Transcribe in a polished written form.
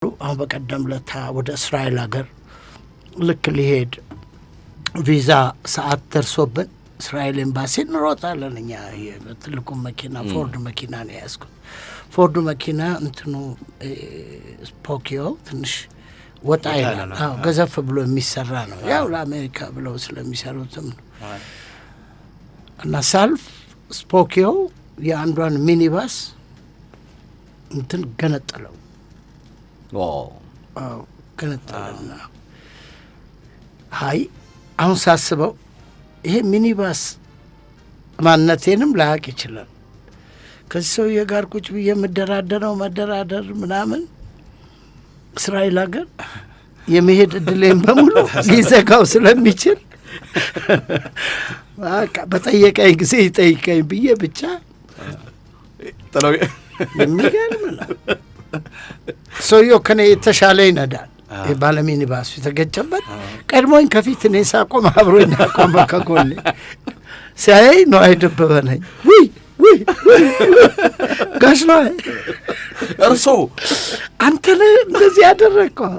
አሁን በቀደም ለታ ወደ እስራኤል ሀገር ልክ ሊሄድ ቪዛ ሰዓት ደርሶብን እስራኤል ኤምባሲ እንሮጣለን። እኛ በትልቁ መኪና ፎርድ መኪና ነው ያዝኩት። ፎርድ መኪና እንትኑ ስፖኪዮ ትንሽ ወጣ ይላል። ገዘፍ ብሎ የሚሰራ ነው። ያው ለአሜሪካ ብለው ስለሚሰሩትም ነው። እና ሳልፍ ስፖኪዮ የአንዷን ሚኒባስ እንትን ገነጠለው። ገነጠለና አይ አሁን ሳስበው ይሄ ሚኒባስ ማንነቴንም ላያውቅ ይችላል። ከዚህ ሰውዬ ጋር ቁጭ ብዬ መደራደር ምናምን እስራኤል ሀገር የመሄድ እድሌን በሙሉ ሊዘጋው ስለሚችል በጠየቀኝ ጊዜ ይጠይቀኝ ብዬ ብቻ የሚገርም ነው። ሰውዬው ከኔ የተሻለ ይነዳል። ባለ ሚኒባሱ የተገጨበት ቀድሞኝ ከፊት እኔ ሳቆም አብሮኝ አቆመ። ከጎኔ ሲያይ ነው አይደበበ ነኝ። ውይ ጋሽ ነው እርሶ አንተ እንደዚህ ያደረግከው